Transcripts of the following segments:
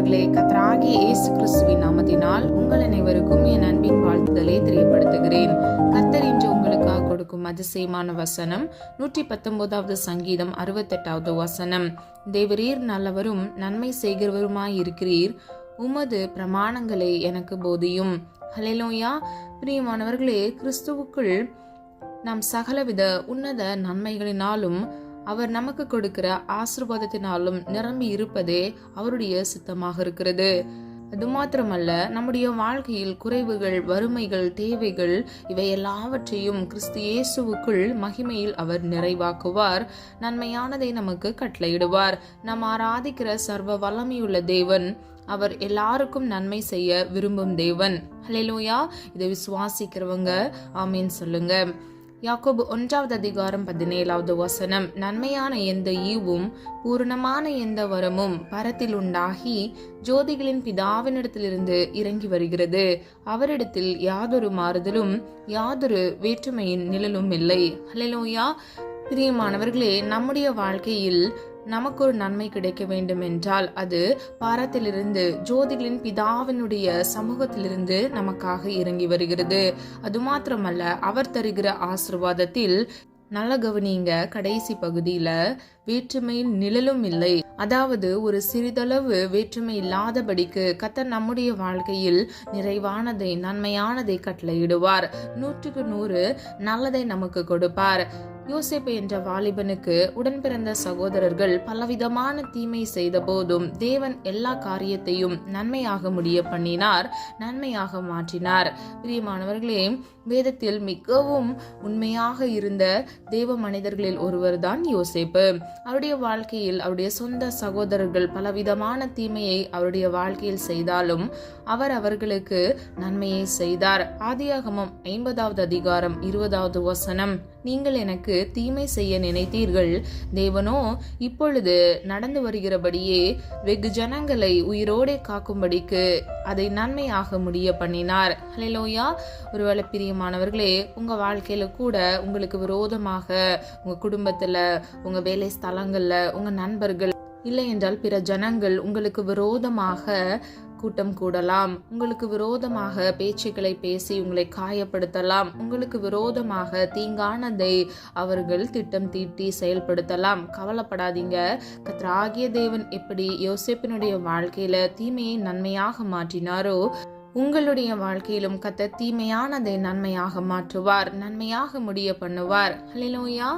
பிரியமானவர்களே, கர்த்தராகிய இயேசு கிறிஸ்துவின் நாமத்தினால் உங்கள் அனைவருக்கும் என் அன்பின் வாழ்த்துதலை தெரியப்படுத்துகிறேன். கர்த்தர் இன்று உங்களுக்காக கொடுக்கும் அதிசயமான வசனம் 119வது சங்கீதம் 68வது வசனம். தேவரீர் நல்லவரும் நன்மை செய்கிறவருமாயிருக்கிறீர், உமது பிரமாணங்களை எனக்கு போதியும். ஹல்லேலூயா. பிரியமானவர்களே, கிறிஸ்துவுக்குள் நாம் சகலவித உன்னத நன்மைகளினாலும் அவர் நமக்கு கொடுக்கிற ஆசீர்வாதத்தினாலும் நிரம்பி இருப்பதே அவருடைய சித்தமாக இருக்கிறது. அது மாத்திரமல்ல, நம்முடைய வாழ்க்கையில் குறைவுகள், வறுமைகள், தேவைகள் இவை எல்லாவற்றையும் கிறிஸ்து இயேசுவுக்குள் மகிமையில் அவர் நிறைவாக்குவார். நன்மையானதை நமக்கு கட்டளையிடுவார். நாம் ஆராதிக்கிற சர்வ வல்லமையுள்ள தேவன். அவர் எல்லாருக்கும் நன்மை செய்ய விரும்பும் தேவன். ஹல்லேலூயா. இதை விசுவாசிக்கிறவங்க ஆமீன் சொல்லுங்க. யாக்கோபு 1வது அதிகாரம் 17வது வசனம். நன்மையான எந்த ஈவும் பூரணமான எந்த வரமும் பரத்தில் உண்டாகி ஜோதிகளின் பிதாவினிடத்திலிருந்து இறங்கி வருகிறது. அவரிடத்தில் யாதொரு மாறுதலும் யாதொரு வேற்றுமையின் நிழலும் இல்லை. ஹல்லேலூயா. பிரியமானவர்களே, நம்முடைய வாழ்க்கையில் நமக்கு ஒரு நன்மை கிடைக்க வேண்டும் என்றால் அது பாரத்திலிருந்து, ஜோதிகளின் பிதாவினுடைய சமூகத்திலிருந்து நமக்காக இறங்கி வருகிறது. அது மாத்திரமல்ல, அவர் தருகிற ஆசீர்வாதத்தில் நல்ல கவனிங்க, கடைசி பகுதியில வேற்றுமையில் நிழலும் இல்லை. அதாவது ஒரு சிறிதளவு வேற்றுமை இல்லாதபடிக்கு கர்த்தர் நம்முடைய வாழ்க்கையில் நிறைவானதை, நன்மையானதை கட்டளையிடுவார். 100க்கு 100 நல்லதை நமக்கு கொடுப்பார். யோசேப்பு என்ற வாலிபனுக்கு உடன் பிறந்த சகோதரர்கள் பலவிதமான தீமை செய்த போதும் தேவன் எல்லா காரியத்தையும் நன்மையாக முடிய பண்ணினார், நன்மையாக மாற்றினார். பிரியமானவர்களே, வேதத்தில் மிகவும் உண்மையாக இருந்த தேவ மனிதர்களில் ஒருவர் தான் யோசேப்பு. அவருடைய வாழ்க்கையில் அவருடைய சொந்த சகோதரர்கள் பலவிதமான தீமையை அவருடைய வாழ்க்கையில் செய்தாலும் அவர் அவர்களுக்கு நன்மையை செய்தார். ஆதியாகமம் 50வது அதிகாரம் 20வது வசனம். நீங்கள் எனக்கு தீமை செய்ய நினைத்தீர்கள், தேவனோ இப்பொழுது நடந்து வருகிறபடியே வெகு ஜனங்களை உயிரோடே காக்கும்படிக்கு அதை நன்மையாக முடிய பண்ணினார். ஹல்லேலூயா. ஒருவேளை பிரியமானவர்களே, உங்க வாழ்க்கையில கூட உங்களுக்கு விரோதமாக, உங்க குடும்பத்துல, உங்க வேலை ஸ்தலங்கள்ல, உங்க நண்பர்கள், இல்லை என்றால் பிற ஜனங்கள் உங்களுக்கு விரோதமாக கூட்டம் கூடலாம். உங்களுக்கு விரோதமாக பேச்சுக்களை பேசி உங்களை காயப்படுத்தலாம். உங்களுக்கு விரோதமாக தீங்கானதை அவர்கள் திட்டம் தீட்டி செயல்படுத்தலாம். கவலைப்படாதீங்க. கர்த்தராகிய தேவன் எப்படி யோசேப்பினுடைய வாழ்க்கையில தீமையை நன்மையாக மாற்றினாரோ, உங்களுடைய வாழ்க்கையிலும் கர்த்தர் தீமையானதை நன்மையாக மாற்றுவார், நன்மையாக முடிய பண்ணுவார். ஹல்லேலூயா.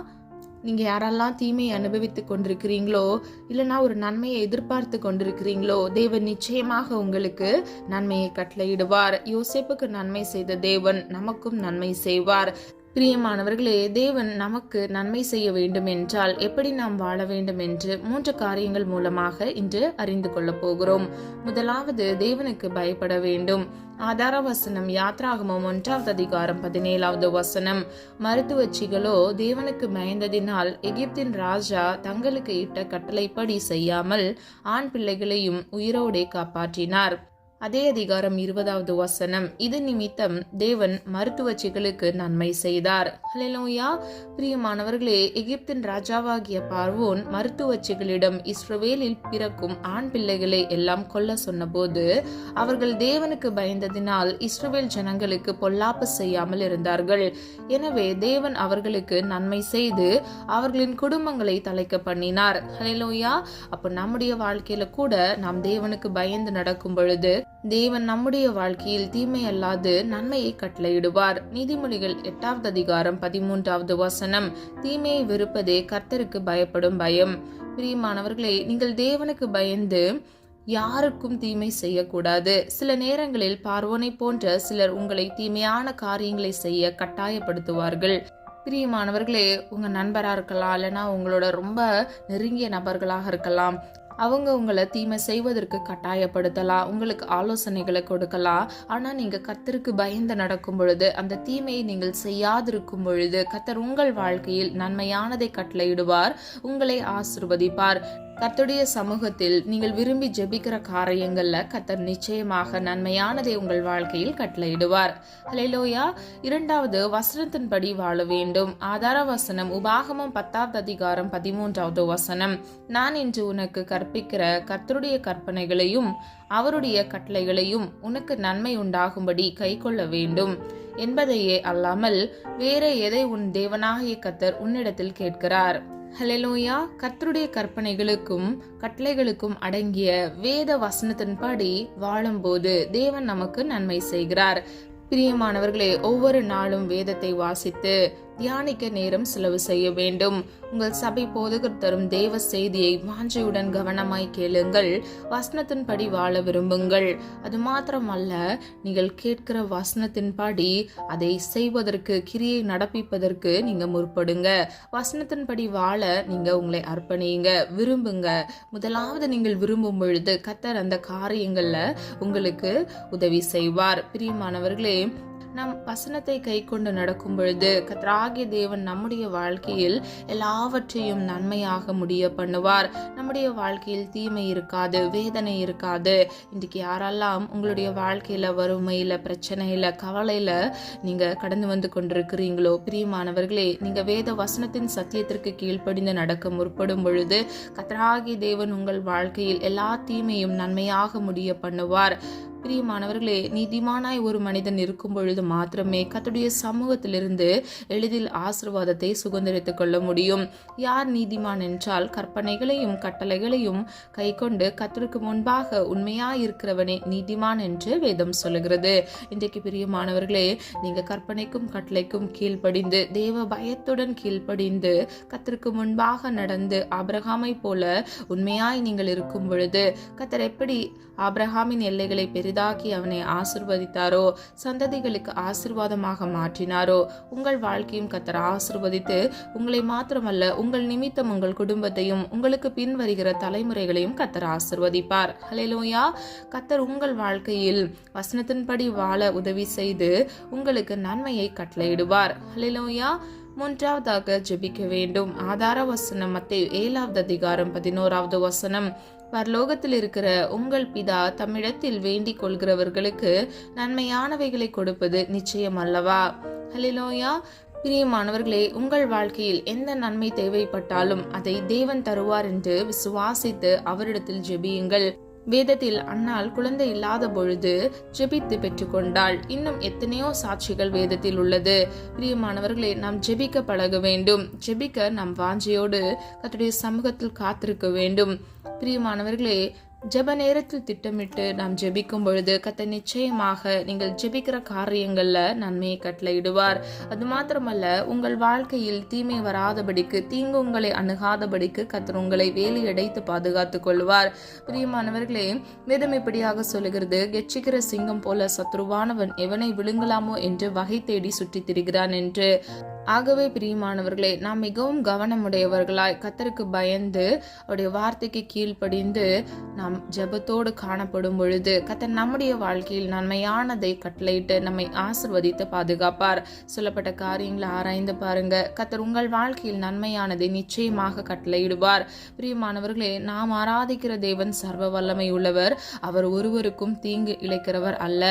நீங்க யாரெல்லாம் தீமையை அனுபவித்துக் கொண்டிருக்கிறீங்களோ, இல்லைன்னா ஒரு நன்மையை எதிர்பார்த்து கொண்டிருக்கிறீங்களோ, தேவன் நிச்சயமாக உங்களுக்கு நன்மையை கட்டளையிடுவார். யோசேப்புக்கு நன்மை செய்த தேவன் நமக்கும் நன்மை செய்வார். பிரியமானவர்களே, தேவன் நமக்கு நன்மை செய்ய வேண்டும் என்றால் எப்படி நாம் வாழ வேண்டும் என்று 3 காரியங்கள் மூலமாக இன்று அறிந்து கொள்ள போகிறோம். முதலாவது, தேவனுக்கு பயப்பட வேண்டும். ஆதார வசனம் யாத்ராகமம் 1வது அதிகாரம் 17வது வசனம். மருத்துவச்சிகளோ தேவனுக்கு பயந்ததினால் எகிப்தின் ராஜா தங்களுக்கு இட்ட கட்டளைப்படி செய்யாமல் ஆண் பிள்ளைகளையும் உயிரோடே காப்பாற்றினார். அதே அதிகாரம் 20வது வசனம். இது நிமித்தம் தேவன் மருத்துவச்சிகளுக்கு நன்மை செய்தார். ஹல்லேலூயா. பிரியமானவர்களே, எகிப்தின் ராஜாவாகிய பார்வோன் மருத்துவச்சிகளிடம் இஸ்ரவேலில் பிறக்கும் ஆண் பிள்ளைகளை எல்லாம் கொல்ல சொன்னபோது அவர்கள் தேவனுக்கு பயந்ததினால் இஸ்ரவேல் ஜனங்களுக்கு பொல்லாப்பு செய்யாமல் இருந்தார்கள். எனவே தேவன் அவர்களுக்கு நன்மை செய்து அவர்களின் குடும்பங்களை தலைக்க பண்ணினார். ஹல்லேலூயா. அப்போ நம்முடைய வாழ்க்கையில கூட நாம் தேவனுக்கு பயந்து நடக்கும் பொழுது தேவன் நம்முடைய வாழ்க்கையில் தீமை அல்லாது நன்மையை கட்டளையிடுவார். நீதிமொழிகள் 8வது அதிகாரம் 13வது வசனம். தீமையை வெறுப்பதே கர்த்தருக்கு பயப்படும் பயம். பிரியமானவர்களே, நீங்கள் தேவனுக்கு பயந்து யாருக்கும் தீமை செய்யக்கூடாது. சில நேரங்களில் பார்வோனை போன்ற சிலர் உங்களை தீமையான காரியங்களை செய்ய கட்டாயப்படுத்துவார்கள். பிரியமானவர்களே, உங்க நண்பரா இருக்கலாம், இல்லைன்னா உங்களோட ரொம்ப நெருங்கிய நபர்களாக இருக்கலாம். அவங்க உங்களை தீமை செய்வதற்கு கட்டாயப்படுத்தலாம், உங்களுக்கு ஆலோசனைகளை கொடுக்கலாம். ஆனால் நீங்கள் கர்த்தருக்கு பயந்து நடக்கும் பொழுது, அந்த தீமையை நீங்கள் செய்யாதிருக்கும் பொழுது கர்த்தர் உங்கள் வாழ்க்கையில் நன்மையானதை கட்டளையிடுவார், உங்களை ஆசீர்வதிப்பார். கர்த்தருடைய சமூகத்தில் நீங்கள் விரும்பி ஜெபிக்கிற காரியங்கள்ல கர்த்தர் நிச்சயமாக நன்மையானதை உங்கள் வாழ்க்கையில் கட்டளையிடுவார். ஹல்லேலூயா. 2வது, வசனத்தின்படி வாழ வேண்டும். ஆதார வசனம் உபாகமம் 10வது அதிகாரம் 13வது வசனம். நான் இன்று உனக்கு கற்பிக்கிற கர்த்தருடைய கற்பனைகளையும் அவருடைய கட்டளைகளையும் உனக்கு நன்மை உண்டாகும்படி கைக்கொள்ள வேண்டும் என்பதையே அல்லாமல் வேற எதை உன் தேவனாகிய கர்த்தர் உன்னிடத்தில் கேட்கிறார். ஹல்லேலூயா. கர்த்தருடைய கற்பனைகளுக்கும் கட்டளைகளுக்கும் அடங்கிய வேத வசனத்தின்படி வாழும்போது தேவன் நமக்கு நன்மை செய்கிறார். பிரியமானவர்களே, ஒவ்வொரு நாளும் வேதத்தை வாசித்து தியானிக்க நேரம் செலவு செய்ய வேண்டும். உங்கள் சபை போதகர் தரும் தேவ செய்தியை வாஞ்சையுடன் கவனமாய் கேளுங்கள். வசனத்தின்படி வாழ விரும்புங்கள். அது மாத்திரமல்ல, நீங்கள் கேட்கிற வசனத்தின்படி அதை செய்வதற்கு, கிரியை நடப்பிப்பதற்கு நீங்க முற்படுங்க. வசனத்தின்படி வாழ நீங்க உங்களை அர்ப்பணியுங்க, விரும்புங்க. முதலாவது நீங்கள் விரும்பும் பொழுது கர்த்தர் அந்த காரியங்கள்ல உங்களுக்கு உதவி செய்வார். பிரியமானவர்களே, நம் வசனத்தை கை கொண்டு நடக்கும் பொழுது கர்த்தராகிய தேவன் நம்முடைய வாழ்க்கையில் எல்லாவற்றையும் நன்மையாக முடிய பண்ணுவார். நம்முடைய வாழ்க்கையில் தீமை இருக்காது, வேதனை இருக்காது. இன்றைக்கு யாரெல்லாம் உங்களுடைய வாழ்க்கையில வறுமையில, பிரச்சனையில, கவலையில நீங்க கடந்து வந்து கொண்டிருக்கிறீங்களோ, பிரியமானவர்களே, நீங்க வேத வசனத்தின் சத்தியத்திற்கு கீழ்ப்படிந்து நடக்க முற்படும் பொழுது கர்த்தராகிய தேவன் உங்கள் வாழ்க்கையில் எல்லா தீமையும் நன்மையாக முடிய பண்ணுவார். பிரியமானவர்களே, நீதிமானாய் ஒரு மனிதன் இருக்கும் பொழுது மாத்திரமே கர்த்தருடைய சமூகத்திலிருந்து எளிதில் ஆசீர்வாதத்தை சுதந்திரித்துக் கொள்ள முடியும். யார் நீதிமான் என்றால் கற்பனைகளையும் கட்டளைகளையும் கை கொண்டு கர்த்தருக்கு முன்பாக உண்மையாய் இருக்கிறவனே நீதிமான் என்று வேதம் சொல்லுகிறது. இன்றைக்கு பிரியமானவர்களே, நீங்க கற்பனைக்கும் கட்டளைக்கும் கீழ்ப்படிந்து தேவ பயத்துடன் கீழ்ப்படிந்து கர்த்தருக்கு முன்பாக நடந்து ஆபிரகாமை போல உண்மையாய் நீங்கள் இருக்கும் பொழுது கர்த்தர் எப்படி ஆபிரகாமின் எல்லைகளை பெரிதாக்கி அவனை ஆசிர்வதித்தாரோ, சந்ததிகளுக்கு ஆசீர்வாதமாக மாற்றினாரோ, உங்கள் வாழ்க்கையும் கர்த்தர் ஆசீர்வதித்து உங்களை மாத்திரமல்ல உங்கள் நிமித்தம் உங்கள் குடும்பத்தையும் உங்களுக்கு பின் வருகிற தலைமுறைகளையும் கர்த்தர் ஆசீர்வதிப்பார். ஹல்லேலூயா. கர்த்தர் உங்கள் வாழ்க்கையில் வசனத்தின்படி வாழ உதவி செய்து உங்களுக்கு நன்மையை கட்டளையிடுவார். ஹல்லேலூயா. 3வதாக ஜெபிக்க வேண்டும். ஆதார வசனம் மத்தேயு 7வது அதிகாரம் 11வது வசனம். பரலோகத்தில் இருக்கிற உங்கள் பிதா தம்மிடத்தில் வேண்டிக் கொள்கிறவர்களுக்கு நன்மையானவைகளை கொடுப்பது நிச்சயம் அல்லவா? ஹல்லேலூயா. பிரியமானவர்களே, உங்கள் வாழ்க்கையில் எந்த நன்மை தேவைப்பட்டாலும் அதை தேவன் தருவார் என்று விசுவாசித்து அவரிடத்தில் ஜெபியுங்கள். வேதத்தில் அன்னாள் குழந்தை இல்லாத பொழுது ஜெபித்து பெற்றுக்கொண்டாள். இன்னும் எத்தனையோ சாட்சிகள் வேதத்தில் உள்ளது. பிரியமானவர்களே, நாம் ஜெபிக்க பழக வேண்டும். ஜெபிக்க நாம் வாஞ்சையோடு கர்த்தருடைய சமூகத்தில் காத்திருக்க வேண்டும். பிரியமானவர்களே, ஜெப நேரத்தில் திட்டமிட்டு நாம் ஜெபிக்கும் பொழுது கர்த்தர் நிச்சயமாக நீங்கள் ஜெபிக்கிற காரியங்கள்ல நன்மையை கட்டளையிடுவார். அது மாத்திரமல்ல, உங்கள் வாழ்க்கையில் தீமை வராதபடிக்கு, தீங்கு உங்களை அணுகாதபடிக்கு கர்த்தர் உங்களை வேலியடைத்து பாதுகாத்துக் கொள்வார். பிரியமானவர்களே, வேதம் இப்படியாக சொல்லுகிறது, கெச்சிக்கிற சிங்கம் போல சத்ருவானவன் எவனை விழுங்கலாமோ என்று வகை தேடி சுற்றி திரிகிறான் என்று. ஆகவே பிரியமானவர்களே, நாம் மிகவும் கவனமுடையவர்களாய் கர்த்தருக்கு பயந்து அவருடைய வார்த்தைக்கு கீழ்ப்படிந்து நாம் ஜெபத்தோடு காணப்படும் பொழுது கர்த்தர் நம்முடைய வாழ்க்கையில் நன்மையானதை கட்டளையிட்டு நம்மை ஆசீர்வதித்து பாதுகாப்பார். சொல்லப்பட்ட காரியங்களை ஆராய்ந்து பாருங்க. கர்த்தர் உங்கள் வாழ்க்கையில் நன்மையானதை நிச்சயமாக கட்டளையிடுவார். பிரியமானவர்களே, நாம் ஆராதிக்கிற தேவன் சர்வ வல்லமை உள்ளவர். அவர் ஒருவருக்கும் தீங்கு இழைக்கிறவர் அல்ல.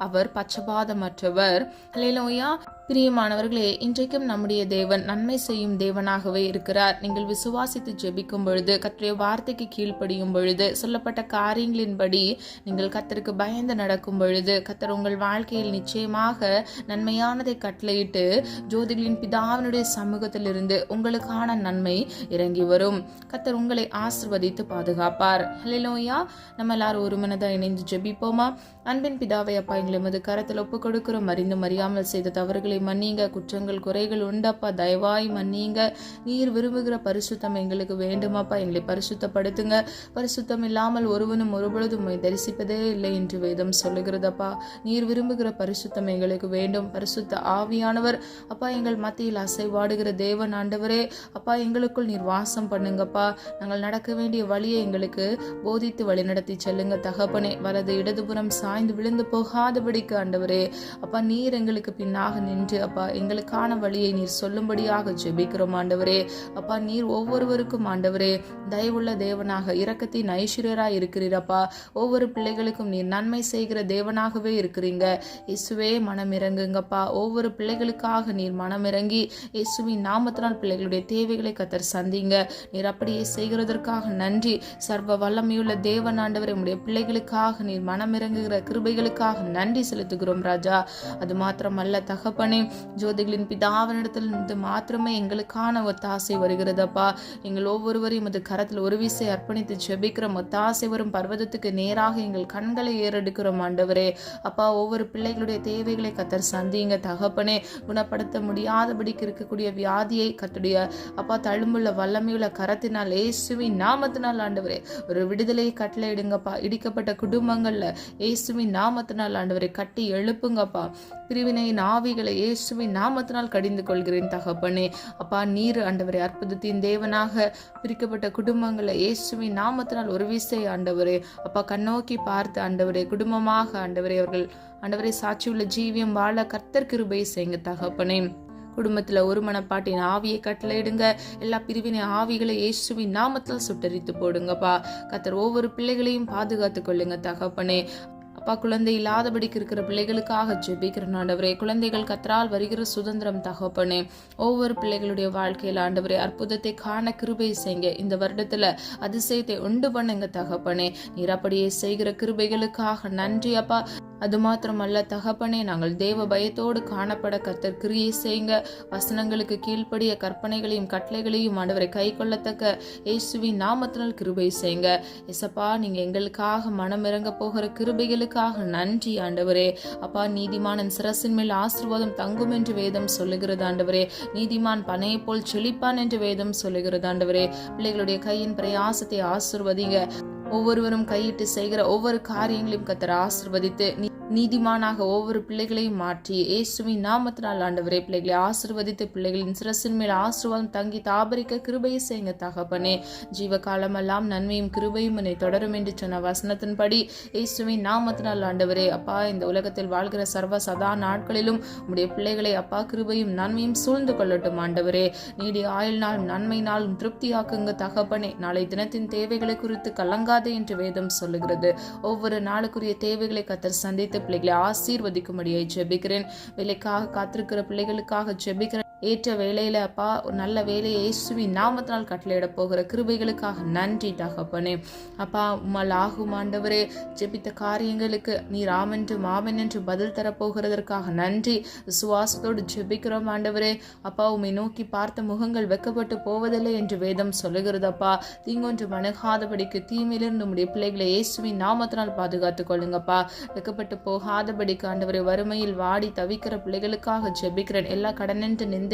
அவர் பட்சபாதமற்றவர். ஹல்லேலூயா. பிரியமானவர்களே, இன்றைக்கும் நம்முடைய தேவன் நன்மை செய்யும் தேவனாகவே இருக்கிறார். நீங்கள் விசுவாசித்து ஜெபிக்கும் பொழுது, கர்த்தருடைய வார்த்தைக்கு கீழ்ப்படியும் பொழுது, சொல்லப்பட்ட காரியங்களின்படி நீங்கள் கர்த்தருக்கு பயந்து நடக்கும் பொழுது கர்த்தர் உங்கள் வாழ்க்கையில் நிச்சயமாக நன்மையானதை கட்டளையிட்டு ஜோதிகளின் பிதாவினுடைய சமூகத்திலிருந்து உங்களுக்கான நன்மை இறங்கி வரும். கர்த்தர் உங்களை ஆசீர்வதித்து பாதுகாப்பார். ஹல்லேலூயா. நம்ம எல்லாரும் ஒரு மனதாக இணைந்து ஜெபிப்போமா? அன்பின் பிதாவை அப்பா, எங்களை மது கரத்தில் ஒப்புக் கொடுக்கிறோம். அறிந்தும் அறியாமல் செய்த தவறுகளை மன்னிங்க. குற்றங்கள் குறைகள் உண்டப்பா, தயவாய் மன்னிங்க. நீர் விரும்புகிற பரிசுத்தம் எங்களுக்கு வேண்டுமாப்பா, எங்களை பரிசுத்தப்படுத்துங்க. பரிசுத்தம் இல்லாமல் ஒருவனும் ஒருபொழுதும் தரிசிப்பதே இல்லை என்று வேதம் சொல்லுகிறதப்பா. நீர் விரும்புகிற பரிசுத்தம் எங்களுக்கு வேண்டும். பரிசுத்த ஆவியானவர் அப்பா எங்கள் மத்தியில் அசைவாடுகிற தேவன் ஆண்டவரே, அப்பா எங்களுக்குள் நீர் வாசம் பண்ணுங்கப்பா. நாங்கள் நடக்க வேண்டிய வழியை எங்களுக்கு போதித்து வழிநடத்தி செல்லுங்க தகப்பனே. வலது இடதுபுறம் சாய்ந்து விழுந்து போகாதபடிக்கு ஆண்டவரே, அப்பா நீர் எங்களுக்கு பின்னாக நின்று அப்பா எங்களுக்கான வழியை வார்த்தையை நீர் சொல்லும்படியாக ஜெபிக்கிறோம் ஆண்டவரே. அப்பா, நீர் ஒவ்வொருவருக்கும் ஆண்டவரே தயவுள்ள தேவனாக இரக்கத்தின் ஐஸ்வர்யராய் இருக்கிறீரப்பா. ஒவ்வொரு பிள்ளைகளுக்கும் நீர் நன்மை செய்கிற தேவனாகவே இருக்கிறீங்க. இயேசுவே, மனம் இறங்குங்கப்பா. ஒவ்வொரு பிள்ளைகளுக்காக நீர் மனம் இறங்கி இயேசுவின் நாமத்தினால் பிள்ளைகளுடைய தேவைகளை கத்தர் சந்திங்க. நீர் அப்படியே செய்கிறதற்காக நன்றி. சர்வ வல்லமையுள்ள தேவன் ஆண்டவரே, உடைய பிள்ளைகளுக்காக நீர் மனம் இறங்குகிற கிருபைகளுக்காக நன்றி செலுத்துகிறோம் ராஜா. அது மாத்திரமல்ல தகப்பனே, ஜோதிகளின் பிதாவினிடத்தில் இருந்து மாத்திரமே எங்களுக்கான ஒத்தாசை வருகிறதப்பா. எங்கள் ஒவ்வொருவரையும் அது கரத்தில் ஒரு விசை அர்ப்பணித்து ஜெபிக்கிறோம். ஒத்தாசை வரும் பர்வதத்துக்கு நேராக எங்கள் கண்களை ஏறெடுக்கிறோம் ஆண்டவரே. அப்பா, ஒவ்வொரு பிள்ளைகளுடைய தேவைகளை கத்தர் சந்திங்க தகப்பனே. குணப்படுத்த முடியாதபடிக்கு இருக்கக்கூடிய வியாதியை கத்துடைய அப்பா தழும்புள்ள வல்லமையுள்ள கரத்தினால் இயேசுவின் நாமத்தினால் ஆண்டவரே ஒரு விடுதலையை கட்டளையிடுங்கப்பா. இடிக்கப்பட்ட குடும்பங்கள்ல இயேசுவின் நாமத்தினால் ஆண்டவரை கட்டி எழுப்புங்கப்பா. பிரிவினையின் ஆவிகளை இயேசுவின் நாமத்தினால் கடிந்து கொள்கிறேன் தகப்பனே. அப்பா, நீர் ஆண்டவரே அற்புதத்தின் தேவனாக பிரிக்கப்பட்ட குடும்பங்களை இயேசுவின் நாமத்தினால் ஒரு விசை ஆண்டவரே அப்பா கண்ணோக்கி பார்த்து ஆண்டவரே குடும்பமாக ஆண்டவரே அவர்கள் ஆண்டவரே சாட்சியுள்ள ஜீவியம் வாழ கர்த்தர் கிருபை செய்யுங்க தகப்பனே. குடும்பத்துல ஒரு மனப்பாட்டின் ஆவியை கட்டளையிடுங்க. எல்லா பிரிவினை ஆவிகளை இயேசுவின் நாமத்தில் சுட்டரித்து போடுங்கப்பா. கர்த்தர் ஒவ்வொரு பிள்ளைகளையும் பாதுகாத்து கொள்ளுங்க தகப்பனே. அப்பா, குழந்தை இல்லாதபடிக்கு இருக்கிற பிள்ளைகளுக்காக ஜெபிக்கிறேன் ஆண்டவரே. குழந்தைகள் கத்தரால் வருகிற சுதந்திரம் தகப்பனே. ஒவ்வொரு பிள்ளைகளுடைய வாழ்க்கையில் ஆண்டவரே அற்புதத்தை காண கிருபை செய்யுங்க. இந்த வருடத்துல அதிசயத்தை உண்டு பண்ணுங்க தகப்பனே. நீர் அப்படியே செய்கிற கிருபைகளுக்காக நன்றி அப்பா. அது மாத்திரமல்ல தகப்பனே, நாங்கள் தேவ பயத்தோடு காணப்பட கர்த்தர் கிரியை செய்யுங்க. வசனங்களுக்கு கீழ்ப்படிய கற்பனைகளையும் கட்டளைகளையும் ஆண்டவரை கை கொள்ளத்தக்க இயேசுவின் நாமத்தினால் கிருபை செய்யுங்க. எசப்பா, நீங்க எங்களுக்காக மனம் இறங்க போகிற கிருபைகளுக்காக நன்றி ஆண்டவரே. அப்பா, நீதிமானின் சிரசின் மேல் ஆசீர்வாதம் தங்கும் என்று வேதம் சொல்லுகிறது ஆண்டவரே. நீதிமான் பனையை போல் செழிப்பான் என்று வேதம் சொல்லுகிறது ஆண்டவரே. பிள்ளைகளுடைய கையின் பிரயாசத்தை ஆசீர்வதிங்க. ஒவ்வொருவரும் கையிட்டு செய்கிற ஒவ்வொரு காரியங்களையும் கர்த்தர் ஆசீர்வதித்து நீதிமானாக ஒவ்வொரு பிள்ளைகளையும் மாற்றி இயேசுவின் நாமத்தினால் ஆண்டவரே பிள்ளைகளை ஆசீர்வதித்து பிள்ளைகளின் சிரசின் மேல் ஆசீர்வாதம் தங்கி தாபரிக்க கிருபையை செய்யுங்க தகப்பனே. ஜீவ காலமெல்லாம் நன்மையும் கிருபையும் என்னை தொடரும் என்று சொன்ன வசனத்தின்படி இயேசுவின் நாமத்தினால் ஆண்டவரே அப்பா, இந்த உலகத்தில் வாழ்கிற சர்வ சதா நாட்களிலும் உடைய பிள்ளைகளை அப்பா கிருபையும் நன்மையும் சூழ்ந்து கொள்ளட்டும் ஆண்டவரே. நீடிய ஆயுள் நாளும் நன்மை நாளும் திருப்தியாக்குங்க தகப்பனே. நாளை தினத்தின் தேவைகளை குறித்து கலங்காதே என்று வேதம் சொல்லுகிறது. ஒவ்வொரு நாளுக்குரிய தேவைகளை கர்த்தர் சந்தித்து பிள்ளைகளை ஆசீர்வதிக்கும்படியாய் ஜெபிக்கிறேன். வேலைக்காக காத்திருக்கிற பிள்ளைகளுக்காக ஜெபிக்கிறேன். ஏற்ற வேலையில அப்பா ஒரு நல்ல வேலையை இயேசுவின் நாமத்தினால் கட்டளையிட போகிற கிருபைகளுக்காக நன்றி தகப்பனே. அப்பா, உம்மால் ஆகும் ஆண்டவரே. ஜெபித்த காரியங்களுக்கு நீர் ஆமென்றும் ஆமென் என்று பதில் தரப்போகிறதற்காக நன்றி. விசுவாசத்தோடு ஜெபிக்கிறோம் ஆண்டவரே. அப்பா, உம்மை நோக்கி பார்த்த முகங்கள் வெக்கப்பட்டு போவதில்லை என்று வேதம் சொல்லுகிறதப்பா. தீங்கொன்று மணுகாதபடிக்கு தீமையிலிருந்து உம்முடைய பிள்ளைகளை இயேசுவின் நாமத்தினால் பாதுகாத்துக் கொள்ளுங்கப்பா. வெக்கப்பட்டு போகாதபடிக்கு ஆண்டவரே வறுமையில் வாடி தவிக்கிற பிள்ளைகளுக்காக ஜெபிக்கிறேன். எல்லா கடனென்று நிந்தைகளை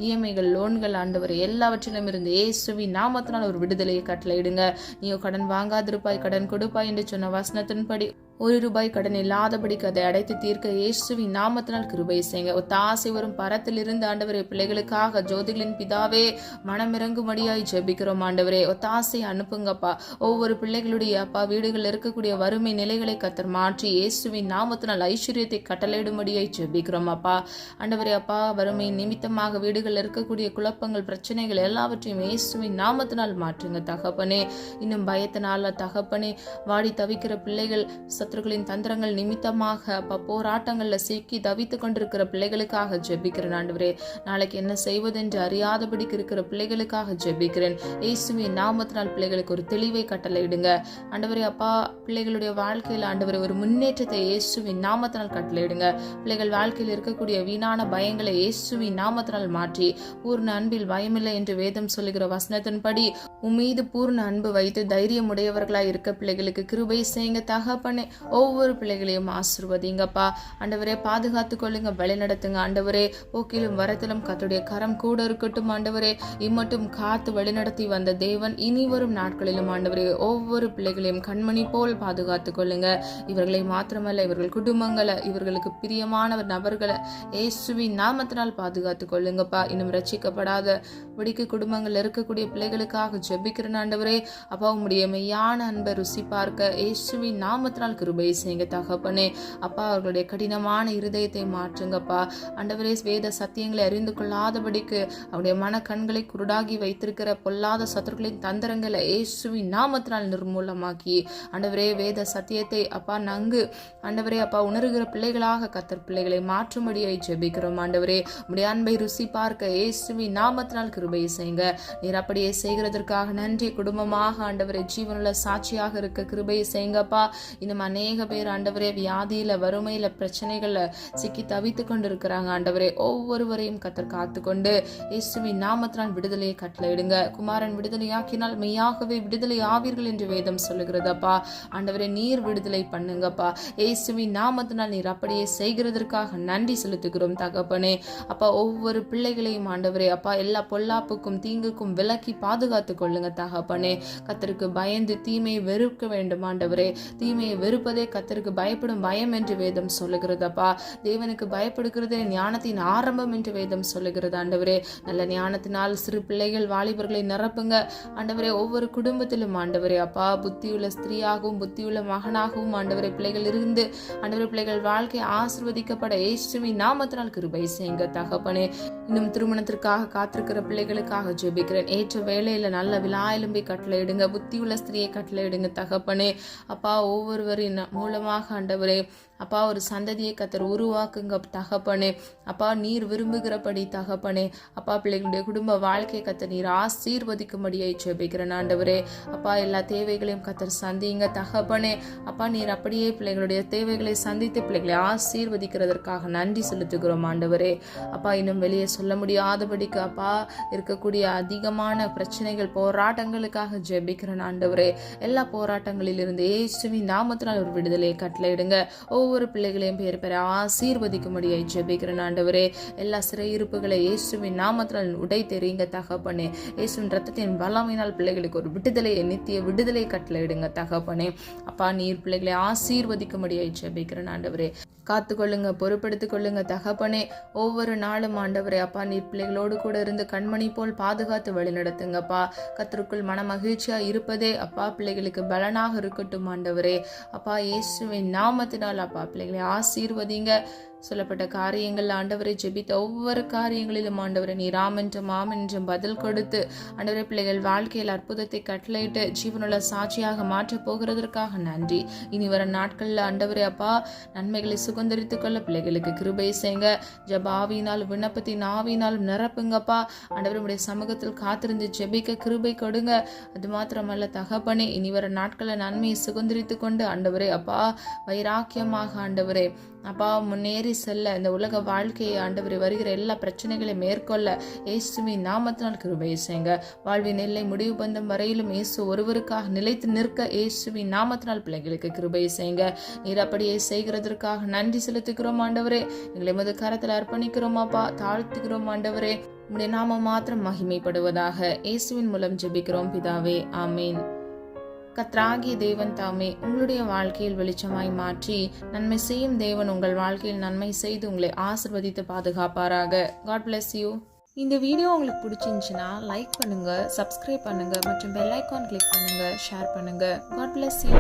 இஎம்ஐகள் லோன்கள் ஆண்டவர் எல்லாவற்றிலும் இருந்து இயேசுவின் நாமத்தினால் ஒரு விடுதலையை கட்டளையிடுங்க. நீயோ கடன் வாங்காதிருப்பாய் கடன் கொடுப்பாய் என்று சொன்ன வசனத்தின்படி ₹1 கடன் இல்லாதபடிக்கு அதை அடைத்து தீர்க்க இயேசுவின் நாமத்தினால் கிருபை செய்யுங்க. ஒத்தாசை வரும் பரத்திலிருந்து ஆண்டவரே பிள்ளைகளுக்காக ஜோதிகளின் பிதாவே மனமிறங்கும்படியாய் ஜெபிக்கிறோம் ஆண்டவரே. ஒத்தாசை அனுப்புங்கப்பா. ஒவ்வொரு பிள்ளைகளுடைய அப்பா வீடுகளில் இருக்கக்கூடிய வறுமை நிலைகளை கர்த்தர் மாற்றி இயேசுவின் நாமத்தினால் ஐஸ்வர்யத்தை கட்டளையிடும்படியாய் ஜெபிக்கிறோம் அப்பா. ஆண்டவரே அப்பா, வறுமை நிமித்தமாக வீடுகளில் இருக்கக்கூடிய குழப்பங்கள் பிரச்சனைகள் எல்லாவற்றையும் இயேசுவின் நாமத்தினால் மாற்றுங்க தகப்பனே. இன்னும் பயத்தினால தகப்பனே வாடி தவிக்கிற பிள்ளைகள் சத்துருக்களின் தந்திரங்கள் நிமித்தமாக அப்பா போராட்டங்கள்ல சிக்கி தவித்து கொண்டிருக்கிற பிள்ளைகளுக்காக ஜெபிக்கிறேன் ஆண்டவரே. நாளைக்கு என்ன செய்வதென்று அறியாதபடிக்கு இருக்கிற பிள்ளைகளுக்காக ஜெபிக்கிறேன். இயேசுவின் நாமத்தினால் பிள்ளைகளுக்கு ஒரு தெளிவை கட்டளையிடுங்க ஆண்டவரே. அப்பா, பிள்ளைகளுடைய வாழ்க்கையில் ஆண்டவரே ஒரு முன்னேற்றத்தை இயேசுவின் நாமத்தினால் கட்டளையிடுங்க. பிள்ளைகள் வாழ்க்கையில் இருக்கக்கூடிய வீணான பயங்களை இயேசுவின் நாமத்தினால் மாற்றி பூர்ண அன்பில் பயமில்லை என்று வேதம் சொல்லுகிற வசனத்தின்படி உம்மீது பூர்ண அன்பு வைத்து தைரியம் உடையவர்களாய் இருக்க பிள்ளைகளுக்கு கிருபை செய்யுங்க தகப்பனே. ஒவ்வொரு பிள்ளைகளையும் ஆசீர்வதிங்கப்பா ஆண்டவரே. பாதுகாத்து கொள்ளுங்க, வழி நடத்துங்க ஆண்டவரே. போக்கிலும் வரத்திலும் கர்த்தருடைய கரம் கூட இருக்கட்டும் ஆண்டவரே. இம்மட்டும் காத்து வழிநடத்தி வந்த தேவன் இனி வரும் நாட்களிலும் ஆண்டவரே ஒவ்வொரு பிள்ளைகளையும் கண்மணி போல் பாதுகாத்து கொள்ளுங்க. இவர்களை மாத்திரமல்ல இவர்கள் குடும்பங்களை இவர்களுக்கு பிரியமானவர் நபர்களை இயேசுவின் நாமத்தினால் பாதுகாத்து கொள்ளுங்கப்பா. இன்னும் ரட்சிக்கப்படாத விடிக்கு குடும்பங்கள் இருக்கக்கூடிய பிள்ளைகளுக்காக ஜெபிக்கிறேன் ஆண்டவரே. அப்பா, உம்முடைய மெய்யான அன்பை ருசி பார்க்க இயேசுவின் நாமத்தினால் கிருபை செய்யுங்க தகப்பனே. அப்பா அவர்களுடைய கடினமான இருதயத்தை மாற்றுங்கப்பா. ஆண்டவரே வேத சத்தியங்களை அறிந்து கொள்ளாதபடிக்கு அவருடைய மன கண்களை குருடாகி வைத்திருக்கிற பொல்லாத சத்துருக்களின் தந்திரங்களை இயேசுவின் நாமத்தினால் நிர்மூலமாக்கி ஆண்டவரே வேத சத்தியத்தை அப்பா நன்கு ஆண்டவரே அப்பா உணர்கிற பிள்ளைகளாக கர்த்தர் பிள்ளைகளை மாற்றும்படியாய் ஜெபிக்கிறோம். ஆண்டவரே உம்முடைய அன்பை ருசி பார்க்க இயேசுவின் நாமத்தினால் கிருபை செய்யுங்க. நீர் அப்படியே செய்கிறதற்காக நன்றி. குடும்பமாக ஆண்டவரே ஜீவனுள்ள சாட்சியாக இருக்க கிருபை செய்யுங்கப்பா. இன்னும் அநேக பேர் ஆண்டவரே வியாதியில வறுமையில பிரச்சனைகள்ல சிக்கி தவித்து கொண்டு இருக்கிறாங்க. ஆண்டவரே ஒவ்வொருவரையும் கர்த்தர் காத்துக்கொண்டு இயேசுவின் நாமத்தினால் விடுதலையை கட்டளையிடுங்க. குமாரன் விடுதலையாக்கினால் மெய்யாகவே விடுதலை ஆவீர்கள் என்று வேதம் சொல்லுகிறதப்பா. ஆண்டவரே நீர் விடுதலை பண்ணுங்கப்பா. இயேசுவின் நாமத்தினால் நீர் அப்படியே செய்கிறதற்காக நன்றி செலுத்துகிறோம் தகப்பனே. அப்பா ஒவ்வொரு பிள்ளைகளையும் ஆண்டவரே அப்பா எல்லா பொல்லாப்புக்கும் தீங்குக்கும் விலக்கி பாதுகாத்து கொள்ளுங்க தகப்பனே. கர்த்தருக்கு பயந்து தீமையை வெறுக்க வேண்டும் ஆண்டவரே. தீமையை வெறுப்பதே கர்த்தருக்கு பயப்படும் பயம் என்று வேதம் சொல்லுகிறதப்பா. தேவனுக்கு பயப்படுகிறதே ஞானத்தின் ஆரம்பம் என்று வேதம் சொல்லுகிறது ஆண்டவரே. நல்ல ஞானத்தினால் சிறு பிள்ளைகள் வாலிபர்களை நிரப்புங்க ஆண்டவரே. ஒவ்வொரு குடும்பத்திலும் ஆண்டவரே அப்பா புத்தியுள்ள ஸ்திரீயாகவும் புத்தியுள்ள மகனாகவும் ஆண்டவரே பிள்ளைகள் இருந்து ஆண்டவரே பிள்ளைகள் வாழ்க்கை ஆசீர்வதிக்கப்பட இயேசுவின் நாமத்தினால் கிருபை செய்யுங்க தகப்பனே. இன்னும் திருமணத்திற்காக காத்திருக்கிற பிள்ளைகளுக்காக ஜெபிக்கிறேன். ஏற்ற வேளையில நல்ல விலாயலும்பை கட்டளையிடுங்க. புத்தியுள்ள ஸ்திரியை கட்டளையிடுங்க தகப்பனே. அப்பா ஒவ்வொருவரின் மூலமாக ஆண்டவரே அப்பா ஒரு சந்ததியை கர்த்தர் உருவாக்குங்க தகப்பனே. அப்பா நீர் விரும்புகிறபடி தகப்பனே அப்பா பிள்ளைகளுடைய குடும்ப வாழ்க்கையை கர்த்தர் நீர் ஆசீர்வதிக்கும்படியை ஜெபிக்கிறேன் ஆண்டவரே. அப்பா எல்லா தேவைகளையும் கர்த்தர் சந்திங்க தகப்பனே. அப்பா நீர் அப்படியே பிள்ளைகளுடைய தேவைகளை சந்தித்து பிள்ளைகளை ஆசீர்வதிக்கிறதற்காக நன்றி செலுத்துகிறோம் ஆண்டவரே. அப்பா இன்னும் வெளியே சொல்ல முடியாதபடிக்கு அப்பா இருக்கக்கூடிய அதிகமான பிரச்சனைகள் போராட்டங்களுக்காக ஜெபிக்கிறேன் ஆண்டவரே. எல்லா போராட்டங்களிலிருந்து இயேசுவின் நாமத்தினால் ஒரு விடுதலையை கட்டளையிடுங்க. ஒவ்வொரு பிள்ளைகளையும் பேர் பெற ஆசீர்வதிக்கும்படியாய் ஜெபிக்கிறேன் ஆண்டவரே. எல்லா சிறையிருப்புகளை இயேசுவின் நாமத்தினால் உடை தெரியுங்க தகப்பனே. இயேசுவின் ரத்தத்தின் பலமையினால் பிள்ளைகளுக்கு ஒரு விடுதலையை நித்திய விடுதலை கட்டளையிடுங்க தகப்பனே. அப்பா நீர் பிள்ளைகளை ஆசீர்வதிக்கும்படியாய் ஜெபிக்கிறேன் ஆண்டவரே. காத்துக்கொள்ளுங்க, பொறுப்படுத்திக் கொள்ளுங்க தகப்பனே. ஒவ்வொரு நாளும் ஆண்டவரே அப்பா நீர் பிள்ளைகளோடு கூட இருந்து கண்மணி போல் பாதுகாத்து வழி நடத்துங்கப்பா. கர்த்தருக்குள் மன மகிழ்ச்சியா இருப்பதே அப்பா பிள்ளைகளுக்கு பலனாக இருக்கட்டும் ஆண்டவரே. அப்பா இயேசுவின் நாமத்தினால் அப்பா பிள்ளைகளை ஆசீர்வதிங்க. சொல்லப்பட்ட காரியங்கள் ஆண்டவரை ஜெபித்த ஒவ்வொரு காரியங்களிலும் ஆண்டவரை நீர் ஆமென்றும் ஆமென்றும் பதில் கொடுத்து ஆண்டவரை பிள்ளைகள் வாழ்க்கையில் அற்புதத்தை கட்டளையிட்டு ஜீவனுள்ள சாட்சியாக மாற்றப் போகிறதற்காக நன்றி. இனி வர நாட்களில் ஆண்டவரே அப்பா நன்மைகளை சுதந்திரித்துக் கொள்ள பிள்ளைகளுக்கு கிருபை செய்யுங்க. ஜபாவினால் விண்ணப்பத்தின் ஆவினாலும் நிரப்புங்கப்பா. ஆண்டவரை உடைய சமூகத்தில் காத்திருந்து ஜெபிக்க கிருபை கொடுங்க. அது மாத்திரமல்ல தகப்பனே இனி வர நாட்களில் நன்மையை சுதந்திரித்துக் கொண்டு ஆண்டவரே அப்பா வைராக்கியமாக ஆண்டவரே அப்பா முன்னேறி செல்ல இந்த உலக வாழ்க்கையை ஆண்டவரை வருகிற எல்லா பிரச்சனைகளையும் மேற்கொள்ள இயேசுவின் நாமத்தினால் கிருபை செய்யுங்க. வாழ்வின் எல்லை முடிவு பந்தம் வரையிலும் இயேசு ஒருவருக்காக நிலைத்து நிற்க இயேசுவின் நாமத்தினால் பிள்ளைகளுக்கு கிருபை செய்யுங்க. நீர் அப்படியே செய்கிறதற்காக நன்றி செலுத்துகிறோம் ஆண்டவரே. எங்களை எமது கரத்தில் அர்ப்பணிக்கிறோம் அப்பா, தாழ்த்துகிறோம் ஆண்டவரே. உம்முடைய நாமம் மாத்திரம் மகிமைப்படுவதாக இயேசுவின் மூலம் ஜெபிக்கிறோம் பிதாவே, ஆமீன். கர்த்தராகிய தேவன் தாமே உங்களுடைய வாழ்க்கையில் வெளிச்சமாய் மாற்றி நன்மை செய்யும் தேவன் உங்கள் வாழ்க்கையில் நன்மை செய்து உங்களை ஆசீர்வதித்து பாதுகாப்பாராக. God bless you. இந்த வீடியோ உங்களுக்கு பிடிச்சிருந்துச்சுன்னா லைக் பண்ணுங்க, சப்ஸ்கிரைப் பண்ணுங்க மற்றும் பெல் ஐகான் கிளிக் பண்ணுங்க, ஷேர் பண்ணுங்க. God bless you.